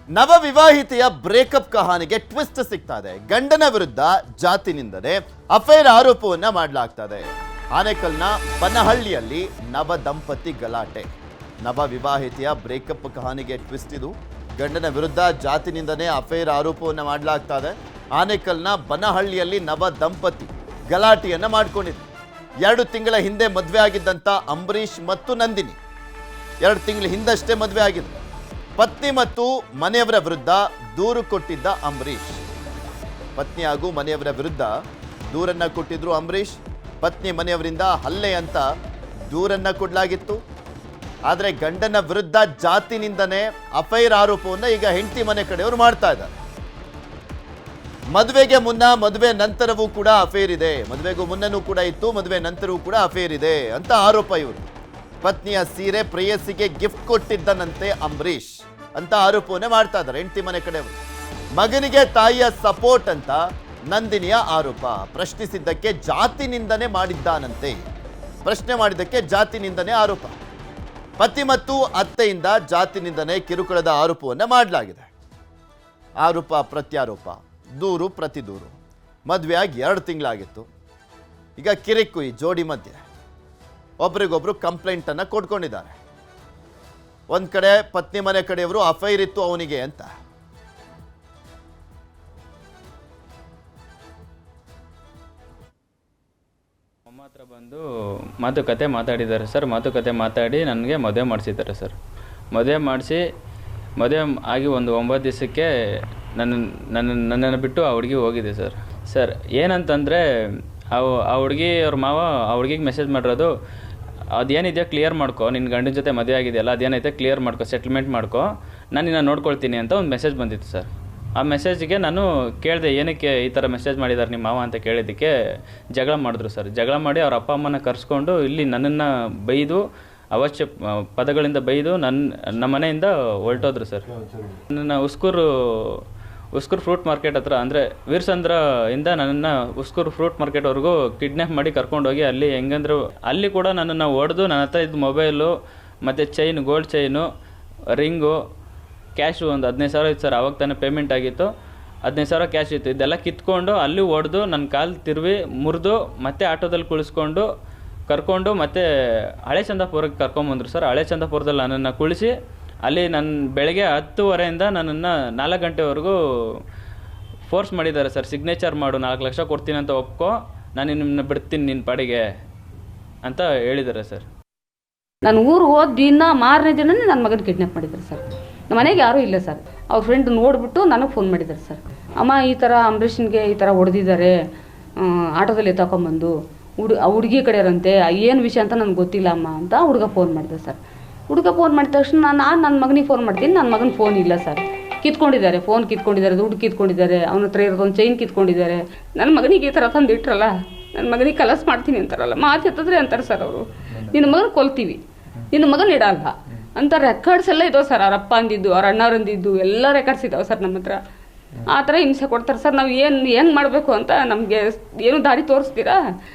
ನವ ವಿವಾಹಿತೆಯ breakup ಕಹಾನಿಗೆ twist ಸಿಗ್ತಾ ಇದೆ. ಗಂಡನ ವಿರುದ್ಧ ಜಾತಿ ನಿಂದನೆ, ಅಫೇರ್ ಆರೋಪವನ್ನ ಮಾಡಲಾಗ್ತಾ ಇದೆ. ಆನೇಕಲ್ನ ಬನಹಳ್ಳಿಯಲ್ಲಿ ನವ ದಂಪತಿ ಗಲಾಟೆ. ನವ ವಿವಾಹಿತೆಯ ಬ್ರೇಕಪ್ ಕಹಾನಿಗೆ ಟ್ವಿಸ್ಟ್ ಇದು. ಗಂಡನ ವಿರುದ್ಧ ಜಾತಿ ನಿಂದನೆ, ಅಫೇರ್ ಆರೋಪವನ್ನ ಮಾಡಲಾಗ್ತಾ ಇದೆ. ಆನೇಕಲ್ನ ಬನಹಳ್ಳಿಯಲ್ಲಿ ನವ ದಂಪತಿ ಗಲಾಟೆಯನ್ನ ಮಾಡ್ಕೊಂಡಿದ್ರು. 2 ತಿಂಗಳ ಹಿಂದೆ ಮದುವೆ ಆಗಿದ್ದಂಥ ಅಂಬರೀಷ್ ಮತ್ತು ನಂದಿನಿ 2 ತಿಂಗಳ ಹಿಂದಷ್ಟೇ ಮದುವೆ ಆಗಿದ್ರು. ಪತ್ನಿ ಮತ್ತು ಮನೆಯವರ ವಿರುದ್ಧ ದೂರು ಕೊಟ್ಟಿದ್ದ ಅಂಬರೀಷ್. ಪತ್ನಿ ಹಾಗೂ ಮನೆಯವರ ವಿರುದ್ಧ ದೂರನ್ನ ಕೊಟ್ಟಿದ್ರು ಅಂಬರೀಷ್. ಪತ್ನಿ ಮನೆಯವರಿಂದ ಹಲ್ಲೆ ಅಂತ ದೂರನ್ನ ಕೊಡಲಾಗಿತ್ತು. ಆದರೆ ಗಂಡನ ವಿರುದ್ಧ ಜಾತಿ ನಿಂದನೆ, ಅಫೈರ್ ಆರೋಪವನ್ನು ಈಗ ಹೆಂಡತಿ ಮನೆ ಕಡೆಯವರು ಮಾಡ್ತಾ ಇದ್ದಾರೆ. ಮದುವೆಗೆ ಮುನ್ನ, ಮದುವೆ ನಂತರವೂ ಕೂಡ ಅಫೇರ್ ಇದೆ. ಮದುವೆಗೂ ಮುನ್ನನೂ ಕೂಡ ಇತ್ತು, ಮದುವೆ ನಂತರವೂ ಕೂಡ ಅಫೇರ್ ಇದೆ ಅಂತ ಆರೋಪ ಇವರು. ಪತ್ನಿಯ ಸೀರೆ ಪ್ರೇಯಸಿಗೆ ಗಿಫ್ಟ್ ಕೊಟ್ಟಿದ್ದನಂತೆ ಅಂಬರೀಷ್ ಅಂತ ಆರೋಪವನ್ನೇ ಮಾಡ್ತಾ ಇದ್ದಾರೆ ಹೆಂಡತಿ ಮನೆ ಕಡೆಯವರು. ಮಗನಿಗೆ ತಾಯಿಯ ಸಪೋರ್ಟ್ ಅಂತ ನಂದಿನಿಯ ಆರೋಪ. ಪ್ರಶ್ನಿಸಿದ್ದಕ್ಕೆ ಜಾತಿ ನಿಂದನೆ ಮಾಡಿದ್ದಾನಂತೆ. ಪ್ರಶ್ನೆ ಮಾಡಿದ್ದಕ್ಕೆ ಜಾತಿ ನಿಂದನೆ ಆರೋಪ. ಪತಿ ಮತ್ತು ಅತ್ತೆಯಿಂದ ಜಾತಿ ನಿಂದನೆ, ಕಿರುಕುಳದ ಆರೋಪವನ್ನು ಮಾಡಲಾಗಿದೆ. ಆರೋಪ ಪ್ರತ್ಯಾರೋಪ, ದೂರು ಪ್ರತಿ ದೂರು. ಮದುವೆಯಾಗಿ 2 ತಿಂಗಳಾಗಿತ್ತು. ಈಗ ಕಿರಿಕು ಈ ಜೋಡಿ ಮಧ್ಯೆ ಒಬ್ರಿಗೊಬ್ರು ಕಂಪ್ಲೇಂಟ್ ಅನ್ನ ಕೊಡ್ಕೊಂಡಿದ್ದಾರೆ. ಒಂದ್ ಕಡೆ ಪತ್ನಿ ಮನೆ ಕಡೆಯವರು ಅಫೈರ್ ಇತ್ತು ಅವನಿಗೆ ಅಂತ. ಅಮ್ಮ ಹತ್ರ ಬಂದು ಮಾತುಕತೆ ಮಾತಾಡಿದ್ದಾರೆ ಸರ್. ಮಾತುಕತೆ ಮಾತಾಡಿ ನನಗೆ ಮದುವೆ ಮಾಡಿಸಿದ್ದಾರೆ ಸರ್. ಮದುವೆ ಆಗಿ ಒಂದು 9 ದಿವಸಕ್ಕೆ ನನ್ನನ್ನು ಬಿಟ್ಟು ಆ ಹುಡುಗಿ ಹೋಗಿದೆ ಸರ್. ಏನಂತಂದರೆ ಆ ಹುಡುಗಿ ಅವ್ರ ಮಾವ ಆ ಹುಡುಗಿಗೆ ಮೆಸೇಜ್ ಮಾಡಿರೋದು, ಅದೇನಿದೆಯೋ ಕ್ಲಿಯರ್ ಮಾಡ್ಕೊ, ನಿನ್ನ ಗಂಡನ ಜೊತೆ ಮದುವೆ ಆಗಿದೆಯಲ್ಲ, ಅದೇನೈತೆ ಕ್ಲಿಯರ್ ಮಾಡ್ಕೊ, ಸೆಟ್ಲ್ಮೆಂಟ್ ಮಾಡ್ಕೊ, ನಾನು ನಿನ್ನ ನೋಡ್ಕೊಳ್ತೀನಿ ಅಂತ ಒಂದು ಮೆಸೇಜ್ ಬಂದಿತ್ತು ಸರ್. ಆ ಮೆಸೇಜ್ಗೆ ನಾನು ಕೇಳಿದೆ, ಏನಕ್ಕೆ ಈ ಥರ ಮೆಸೇಜ್ ಮಾಡಿದ್ದಾರೆ ನಿಮ್ಮ ಮಾವ ಅಂತ ಕೇಳಿದ್ದಕ್ಕೆ ಜಗಳ ಮಾಡಿದ್ರು ಸರ್. ಜಗಳ ಮಾಡಿ ಅವ್ರ ಅಪ್ಪ ಅಮ್ಮನ ಕರೆಸ್ಕೊಂಡು ಇಲ್ಲಿ ನನ್ನನ್ನು ಬೈದು, ಅವಶ್ಯ ಪದಗಳಿಂದ ಬೈದು ನಮ್ಮ ಮನೆಯಿಂದ ಹೊರಟೋದ್ರು ಸರ್. ನನ್ನ ಉಸ್ಕೂರು ಫ್ರೂಟ್ ಮಾರ್ಕೆಟ್ ಹತ್ರ, ಅಂದರೆ ವೀರಸಂದ್ರ ಇಂದ ನನ್ನನ್ನು ಉಸ್ಕೂರು ಫ್ರೂಟ್ ಮಾರ್ಕೆಟ್ವರೆಗೂ ಕಿಡ್ನ್ಯಾಪ್ ಮಾಡಿ ಕರ್ಕೊಂಡೋಗಿ ಅಲ್ಲಿ ಹೆಂಗಂದ್ರೆ ಅಲ್ಲಿ ಕೂಡ ನನ್ನನ್ನು ಹೊಡೆದು, ನನ್ನ ಹತ್ರ ಇದ್ದ ಮೊಬೈಲು ಮತ್ತು chain, gold chain, ring, cash ಒಂದು 15,000 ಇತ್ತು ಸರ್. ಆವಾಗ ತಾನೇ ಪೇಮೆಂಟ್ ಆಗಿತ್ತು. 15,000 ಕ್ಯಾಶ್ ಇತ್ತು. ಇದೆಲ್ಲ ಕಿತ್ಕೊಂಡು ಅಲ್ಲಿ ಹೊಡೆದು ನನ್ನ ಕಾಲು ತಿರುವಿ ಮುರಿದು ಮತ್ತೆ ಆಟೋದಲ್ಲಿ ಕುಳಿಸ್ಕೊಂಡು ಕರ್ಕೊಂಡು ಮತ್ತೆ ಹಳೆ ಚಂದಾಪುರಕ್ಕೆ ಕರ್ಕೊಂಬಂದರು ಸರ್. ಹಳೆ ಚಂದಾಪುರದಲ್ಲಿ ನನ್ನನ್ನು ಕುಳಿಸಿ ಅಲ್ಲಿ ಬೆಳಗ್ಗೆ 10:30 ನನ್ನನ್ನು 4 ಗಂಟೆವರೆಗೂ ಫೋರ್ಸ್ ಮಾಡಿದ್ದಾರೆ ಸರ್. ಸಿಗ್ನೇಚರ್ ಮಾಡು, 4 ಲಕ್ಷ ಕೊಡ್ತೀನಿ ಅಂತ ಒಪ್ಕೊ, ನಾನು ನಿಮ್ಮನ್ನ ಬಿಡ್ತೀನಿ ನಿನ್ನ ಪಾಡಿಗೆ ಅಂತ ಹೇಳಿದ್ದಾರೆ ಸರ್. ನಾನು ಊರಿಗೆ ಹೋದ ದಿನ ಮಾರನೇ ದಿನನೇ ನನ್ನ ಮಗನ ಕಿಡ್ನಾಪ್ ಮಾಡಿದ್ದಾರೆ ಸರ್. ನಮ್ಮ ಮನೆಗೆ ಯಾರೂ ಇಲ್ಲ ಸರ್. ಅವ್ರ ಫ್ರೆಂಡ್ ನೋಡಿಬಿಟ್ಟು ನನಗೆ ಫೋನ್ ಮಾಡಿದ್ದಾರೆ ಸರ್. ಅಮ್ಮ ಈ ಥರ ಅಂಬರೀಷನ್ಗೆ ಈ ಥರ ಹೊಡೆದಿದ್ದಾರೆ, ಆಟೋದಲ್ಲಿ ತಗೊಂಬಂದು ಹುಡುಗಿ ಕಡೆಯವರಂತೆ, ಏನು ವಿಷಯ ಅಂತ ನನಗೆ ಗೊತ್ತಿಲ್ಲ ಅಮ್ಮ ಅಂತ ಹುಡುಗ ಫೋನ್ ಮಾಡಿದೆ ಸರ್. ಹುಡುಗ ಫೋನ್ ಮಾಡಿದ ತಕ್ಷಣ ನಾನು ನನ್ನ ಮಗನಿಗೆ ಫೋನ್ ಮಾಡ್ತೀನಿ. ನನ್ನ ಮಗನ ಫೋನ್ ಇಲ್ಲ ಸರ್. ಕಿತ್ಕೊಂಡಿದ್ದಾರೆ, ಫೋನ್ ಕಿತ್ಕೊಂಡಿದ್ದಾರೆ, ದುಡ್ಡು ಕಿತ್ಕೊಂಡಿದ್ದಾರೆ, ಅವನ ಹತ್ರ ಇರೋದೊಂದು ಚೈನ್ ಕಿತ್ಕೊಂಡಿದ್ದಾರೆ. ನನ್ನ ಮಗನಿಗೆ ಈ ಥರ ತಂದಿಟ್ರಲ್ಲ, ನನ್ನ ಮಗನಿಗೆ ಕಲಸ್ ಮಾಡ್ತೀನಿ ಅಂತಾರಲ್ಲ, ಮಾತು ಎತ್ತಿದ್ರೆ ಅಂತಾರೆ ಸರ್ ಅವರು, ನಿನ್ನ ಮಗನ ಕೊಲ್ತೀವಿ, ನಿನ್ನ ಮಗನ ಇಡಲ್ಲ ಅಂತ ರೆಕಾರ್ಡ್ಸ್ ಎಲ್ಲ ಇದಾವೆ ಸರ್. ಅವ್ರ ಅಪ್ಪ ಅಂದಿದ್ದು, ಅವ್ರ ಅಣ್ಣವ್ರಂದಿದ್ದು ಎಲ್ಲ ರೆಕಾರ್ಡ್ಸ್ ಇದಾವೆ ಸರ್ ನಮ್ಮ ಹತ್ರ. ಆ ಥರ ಹಿಂಸೆ ಕೊಡ್ತಾರೆ ಸರ್. ನಾವು ಹೆಂಗೆ ಮಾಡಬೇಕು ಅಂತ ನಮಗೆ ಏನು ದಾರಿ ತೋರಿಸ್ತೀರಾ?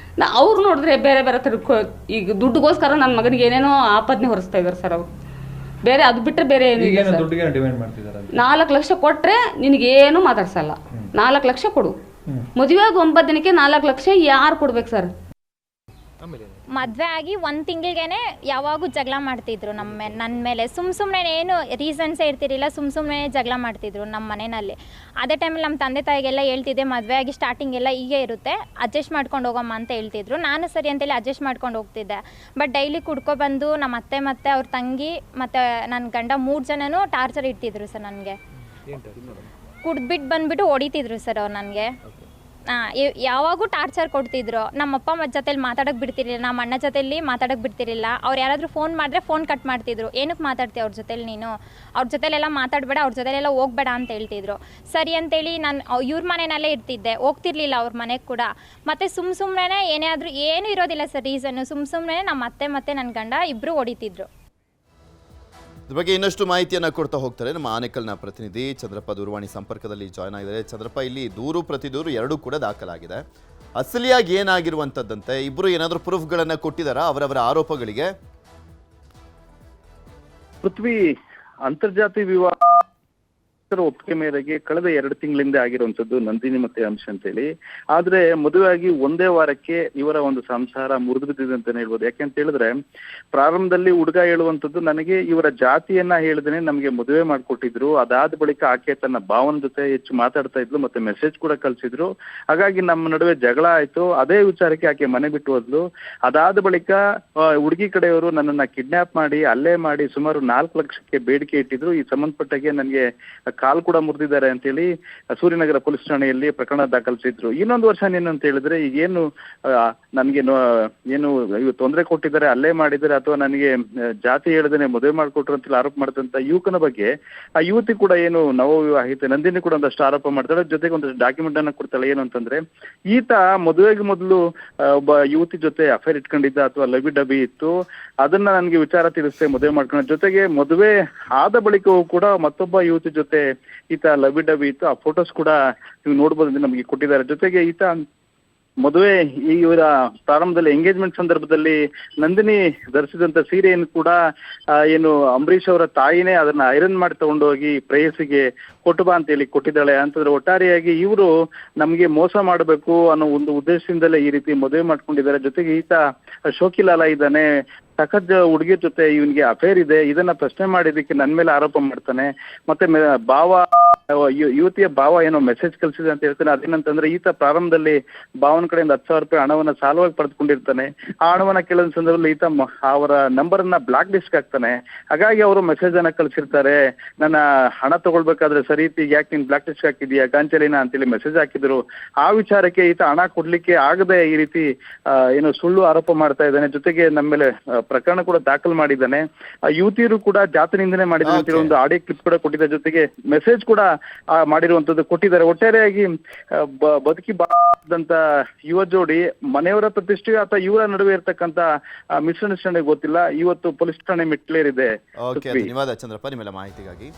ಅವ್ರು ನೋಡಿದ್ರೆ ಬೇರೆ ಥರ ಈಗ ದುಡ್ಡುಗೋಸ್ಕರ ನನ್ನ ಮಗನಿಗೆ ಏನೇನೋ ಆಪದ್ನೆ ಹೊರಿಸ್ತಾ ಇದ್ದಾರೆ ಸರ್ ಅವರು. ಬೇರೆ ಅದು ಬಿಟ್ಟರೆ ಬೇರೆ ಏನು ಇಲ್ಲ ಸರ್. 4 ಲಕ್ಷ ಕೊಟ್ಟರೆ ನಿನಗೇನು ಮಾತಾಡ್ಸಲ್ಲ. 4 ಲಕ್ಷ ಕೊಡು. ಮದುವೆಯಾಗಿ 9 ದಿನಕ್ಕೆ 4 ಲಕ್ಷ ಯಾರು ಕೊಡ್ಬೇಕು ಸರ್? ಮದುವೆ ಆಗಿ 1 ತಿಂಗಳಿಗೇನೆ ಯಾವಾಗೂ ಜಗಳ ಮಾಡ್ತಿದ್ರು ನನ್ನ ಮೇಲೆ. ಸುಮ್ಮನೆ ಏನು ರೀಸನ್ಸೇ ಇರ್ತಿರಲಿಲ್ಲ, ಸುಮ್ಮನೆ ಜಗಳ ಮಾಡ್ತಿದ್ರು ನಮ್ಮ ಮನೆಯಲ್ಲಿ. ಅದೇ ಟೈಮಲ್ಲಿ ನಮ್ಮ ತಂದೆ ತಾಯಿಗೆಲ್ಲ ಹೇಳ್ತಿದ್ದೆ, ಮದುವೆ ಆಗಿ ಸ್ಟಾರ್ಟಿಂಗ್ ಎಲ್ಲ ಹೀಗೆ ಇರುತ್ತೆ, ಅಡ್ಜಸ್ಟ್ ಮಾಡ್ಕೊಂಡು ಹೋಗಮ್ಮ ಅಂತ ಹೇಳ್ತಿದ್ರು. ನಾನು ಸರಿ ಅಂತೇಳಿ ಅಡ್ಜಸ್ಟ್ ಮಾಡ್ಕೊಂಡು ಹೋಗ್ತಿದ್ದೆ. ಬಟ್ ಡೈಲಿ ಕುಡ್ಕೊಬಂದು ನಮ್ಮ ಅತ್ತೆ ಮತ್ತು ಅವ್ರ ತಂಗಿ ಮತ್ತು ನನ್ನ ಗಂಡ 3 ಜನನೂ ಟಾರ್ಚರ್ ಇಡ್ತಿದ್ರು ಸರ್. ನನಗೆ ಕುಡ್ಬಿಟ್ಟು ಬಂದುಬಿಟ್ಟು ಹೊಡಿತಿದ್ರು ಸರ್ ಅವ್ರು ನನಗೆ. ಯಾವಾಗೂ ಟಾರ್ಚರ್ ಕೊಡ್ತಿದ್ರು. ನಮ್ಮ ಅಪ್ಪ ಅಮ್ಮ ಜೊತೆಲಿ ಮಾತಾಡೋಕ್ಕೆ ಬಿಡ್ತಿರಲಿಲ್ಲ, ನಮ್ಮ ಅಣ್ಣ ಜೊತೆಲಿ ಮಾತಾಡೋಕ್ಕೆ ಬಿಡ್ತಿರಲಿಲ್ಲ. ಅವ್ರು ಯಾರಾದರೂ ಫೋನ್ ಮಾಡಿದ್ರೆ ಫೋನ್ ಕಟ್ ಮಾಡ್ತಿದ್ರು. ಏನಕ್ಕೆ ಮಾತಾಡ್ತೀವಿ ಅವ್ರ ಜೊತೆಲಿ ನೀನು, ಅವ್ರ ಜೊತೆಲೆಲ್ಲ ಮಾತಾಡಬೇಡ, ಅವ್ರ ಜೊತೆಲೆಲ್ಲ ಹೋಗಬೇಡ ಅಂತ ಹೇಳ್ತಿದ್ರು. ಸರಿ ಅಂತೇಳಿ ನಾನು ಇವ್ರ ಮನೆಯಲ್ಲೇ ಇರ್ತಿದ್ದೆ, ಹೋಗ್ತಿರ್ಲಿಲ್ಲ ಅವ್ರ ಮನೆಗೆ ಕೂಡ. ಮತ್ತು ಸುಮ್ಮನೆ ಏನಾದರೂ ಏನೂ ಇರೋದಿಲ್ಲ ಸರ್ ರೀಸನ್ನು. ಸುಮ್ಮನೆ ನಮ್ಮ ಅತ್ತೆ ಮತ್ತು ನನ್ನ ಗಂಡ ಇಬ್ಬರು ಹೊಡಿತಿದ್ರು. ಇದ್ರ ಬಗ್ಗೆ ಇನ್ನಷ್ಟು ಮಾಹಿತಿಯನ್ನು ಕೊಡ್ತಾ ಹೋಗ್ತಾರೆ ನಮ್ಮ ಆನೇಕಲ್ನ ಪ್ರತಿನಿಧಿ ಚಂದ್ರಪ್ಪ. ದೂರವಾಣಿ ಸಂಪರ್ಕದಲ್ಲಿ ಜಾಯ್ನ್ ಆಗಿದ್ದಾರೆ. ಚಂದ್ರಪ್ಪ, ಇಲ್ಲಿ ದೂರು ಪ್ರತಿದೂರು 2 ಕೂಡ ದಾಖಲಾಗಿದೆ. ಅಸಲಿಯಾಗಿ ಏನಾಗಿರುವಂಥದ್ದಂತೆ? ಇಬ್ಬರು ಏನಾದರೂ ಪ್ರೂಫ್ಗಳನ್ನು ಕೊಟ್ಟಿದ್ದಾರಾ ಅವರವರ ಆರೋಪಗಳಿಗೆ? ಪೃಥ್ವಿ, ಅಂತರ್ಜಾತಿ ವಿವಾಹ ಸಂತ್ರಸ್ತರ ಒಪ್ಪಿಗೆ ಮೇರೆಗೆ ಕಳೆದ 2 ತಿಂಗಳಿಂದ ಆಗಿರುವಂತದ್ದು ನಂದಿನಿ ಮತ್ತೆ ಅಂಶ ಅಂತೇಳಿ. ಆದ್ರೆ ಮದುವೆಯಾಗಿ ಒಂದೇ ವಾರಕ್ಕೆ ಇವರ ಒಂದು ಸಂಸಾರ ಮುರಿದು ಬಿದ್ದಿದೆ ಅಂತಾನೆ ಹೇಳ್ಬೋದು. ಯಾಕೆಂತ ಹೇಳಿದ್ರೆ ಪ್ರಾರಂಭದಲ್ಲಿ ಹುಡುಗ ಹೇಳುವಂತದ್ದು, ನನಗೆ ಇವರ ಜಾತಿಯನ್ನ ಹೇಳಿದ್ರೆ ನಮ್ಗೆ ಮದುವೆ ಮಾಡ್ಕೊಟ್ಟಿದ್ರು, ಅದಾದ ಬಳಿಕ ಆಕೆ ತನ್ನ ಭಾವನ ಜೊತೆ ಹೆಚ್ಚು ಮಾತಾಡ್ತಾ ಇದ್ಲು, ಮತ್ತೆ ಮೆಸೇಜ್ ಕೂಡ ಕಳ್ಸಿದ್ರು. ಹಾಗಾಗಿ ನಮ್ಮ ನಡುವೆ ಜಗಳ ಆಯ್ತು. ಅದೇ ವಿಚಾರಕ್ಕೆ ಆಕೆ ಮನೆ ಬಿಟ್ಟು ಹೋದ್ಲು. ಅದಾದ ಬಳಿಕ ಹುಡುಗಿ ಕಡೆಯವರು ನನ್ನನ್ನ ಕಿಡ್ನಾಪ್ ಮಾಡಿ ಹಲ್ಲೆ ಮಾಡಿ ಸುಮಾರು 4 ಲಕ್ಷಕ್ಕೆ ಬೇಡಿಕೆ ಇಟ್ಟಿದ್ರು. ಈ ಸಂಬಂಧಪಟ್ಟಾಗೆ ನನಗೆ ಕಾಲ್ ಕೂಡ ಮುರಿದಿದ್ದಾರೆ ಅಂತೇಳಿ ಸೂರ್ಯನಗರ ಪೊಲೀಸ್ ಠಾಣೆಯಲ್ಲಿ ಪ್ರಕರಣ ದಾಖಲಿಸಿದ್ರು. ಇನ್ನೊಂದು ವರ್ಷ ಏನಂತ ಹೇಳಿದ್ರೆ, ಈಗೇನು ನನ್ಗೆ ಏನು ಇವು ತೊಂದರೆ ಕೊಟ್ಟಿದ್ದಾರೆ, ಹಲ್ಲೆ ಮಾಡಿದ್ದಾರೆ, ಅಥವಾ ನನಗೆ ಜಾತಿ ಹೇಳದೇನೆ ಮದುವೆ ಮಾಡ್ಕೊಟ್ರು ಅಂತೇಳಿ ಆರೋಪ ಮಾಡಿದಂತ ಯುವಕನ ಬಗ್ಗೆ ಆ ಯುವತಿ ಕೂಡ ಏನು ನವವಿವಾಹಿತೆ ನಂದಿನಿ ಕೂಡ ಒಂದಷ್ಟು ಆರೋಪ ಮಾಡ್ತಾಳೆ. ಜೊತೆಗೆ ಒಂದಷ್ಟು ಡಾಕ್ಯುಮೆಂಟ್ ಅನ್ನ ಕೊಡ್ತಾಳೆ. ಏನು ಅಂತಂದ್ರೆ, ಈತ ಮದುವೆಗೆ ಮೊದಲು ಒಬ್ಬ ಯುವತಿ ಜೊತೆ ಅಫೇರ್ ಇಟ್ಕೊಂಡಿದ್ದ ಅಥವಾ ಲವಿ ಡಬಿ ಇತ್ತು, ಅದನ್ನ ನನಗೆ ವಿಚಾರ ತಿಳಿಸ್ತೆ ಮದುವೆ ಮಾಡ್ಕೊಂಡ. ಜೊತೆಗೆ ಮದುವೆ ಆದ ಬಳಿಕವೂ ಕೂಡ ಮತ್ತೊಬ್ಬ ಯುವತಿ ಜೊತೆ ಈತ ಲವಿ ಡಬಿ ಇತ್ತು. ಆ ಫೋಟೋಸ್ ಕೂಡ ನೀವು ನೋಡ್ಬೋದು, ನಮಗೆ ಕೊಟ್ಟಿದ್ದಾರೆ. ಜೊತೆಗೆ ಈತ ಮದುವೆ ಇವರ ಪ್ರಾರಂಭದಲ್ಲಿ ಎಂಗೇಜ್ಮೆಂಟ್ ಸಂದರ್ಭದಲ್ಲಿ ನಂದಿನಿ ಧರಿಸಿದಂತ ಸೀರೆಯನ್ನು ಕೂಡ ಏನು ಅಂಬರೀಷ್ ಅವರ ತಾಯಿನೇ ಅದನ್ನ ಐರನ್ ಮಾಡಿ ತಗೊಂಡೋಗಿ ಪ್ರೇಯಸಿಗೆ ಕೊಟ್ಟು ಬಾ ಅಂತೇಳಿ ಕೊಟ್ಟಿದ್ದಾಳೆ. ಅಂತಂದ್ರೆ ಒಟ್ಟಾರೆಯಾಗಿ ಇವರು ನಮ್ಗೆ ಮೋಸ ಮಾಡಬೇಕು ಅನ್ನೋ ಒಂದು ಉದ್ದೇಶದಿಂದಲೇ ಈ ರೀತಿ ಮದುವೆ ಮಾಡ್ಕೊಂಡಿದ್ದಾರೆ. ಜೊತೆಗೆ ಈತ ಶೋಕಿಲಾಲ ಇದ್ದಾನೆ, ಸಖತ್ ಹುಡುಗಿ ಜೊತೆ ಇವನ್ಗೆ ಅಫೇರ್ ಇದೆ. ಇದನ್ನ ಪ್ರಶ್ನೆ ಮಾಡಿದಕ್ಕೆ ನನ್ ಮೇಲೆ ಆರೋಪ ಮಾಡ್ತಾನೆ. ಮತ್ತೆ ಯುವತಿಯ ಭಾವ ಏನೋ ಮೆಸೇಜ್ ಕಳಿಸಿದೆ ಅಂತ ಹೇಳ್ತಾನೆ. ಅದೇನಂತಂದ್ರೆ, ಈತ ಪ್ರಾರಂಭದಲ್ಲಿ ಭಾವನ ಕಡೆಯಿಂದ 10,000 ರೂಪಾಯಿ ಹಣವನ್ನ ಸಾಲವಾಗಿ ಪಡೆದುಕೊಂಡಿರ್ತಾನೆ. ಆ ಹಣವನ್ನ ಕೇಳಿದ ಸಂದರ್ಭದಲ್ಲಿ ಈತ ಅವರ ನಂಬರ್ ಅನ್ನ ಬ್ಲಾಕ್ ಲಿಸ್ಟ್ ಹಾಕ್ತಾನೆ. ಹಾಗಾಗಿ ಅವರು ಮೆಸೇಜ್ ಅನ್ನ ಕಳಿಸಿರ್ತಾರೆ, ನನ್ನ ಹಣ ತಗೊಳ್ಬೇಕಾದ್ರೆ ಸರಿ ಈಗ ಯಾಕೆ ನೀನ್ ಬ್ಲಾಕ್ ಲಿಸ್ಟ್ ಹಾಕಿದೀಯಾ ಗಾಂಚಲಿನ ಅಂತೇಳಿ ಮೆಸೇಜ್ ಹಾಕಿದ್ರು. ಆ ವಿಚಾರಕ್ಕೆ ಈತ ಹಣ ಕೊಡ್ಲಿಕ್ಕೆ ಆಗದೆ ಈ ರೀತಿ ಏನು ಸುಳ್ಳು ಆರೋಪ ಮಾಡ್ತಾ ಇದ್ದಾನೆ. ಜೊತೆಗೆ ನಮ್ಮ ಮೇಲೆ ಪ್ರಕರಣ ಕೂಡ ದಾಖಲು ಮಾಡಿದ್ದಾನೆ. ಯುವತಿಯರು ಕೂಡ ಜಾತಿ ನಿಂದನೆ ಮಾಡಿದ್ದಾರೆ ಅಂತ ಒಂದು ಆಡಿಯೋ ಕ್ಲಿಪ್ ಕೂಡ ಕೊಟ್ಟಿದ್ದಾರೆ. ಜೊತೆಗೆ ಮೆಸೇಜ್ ಕೂಡ ಮಾಡಿರುವಂತದ್ದು ಕೊಟ್ಟಿದ್ದಾರೆ. ಒಟ್ಟಾರೆಯಾಗಿ ಬದುಕಿ ಬಾದಂತ ಯುವ ಜೋಡಿ ಮನೆಯವರ ಪ್ರತಿಷ್ಠೆ ಅಥವಾ ಇವರ ನಡುವೆ ಇರ್ತಕ್ಕಂತ ಮಿಸ್ಅಂಡರ್ಸ್ಟ್ಯಾಂಡಿಂಗ್ ಗೊತ್ತಿಲ್ಲ. ಇವತ್ತು ಪೊಲೀಸ್ ಠಾಣೆ ಮೆಟ್ಲೇರಿದೆ. ಧನ್ಯವಾದ ಚಂದ್ರಪ್ಪ ನಿಮ್ಮೆಲ್ಲ ಮಾಹಿತಿಗಾಗಿ.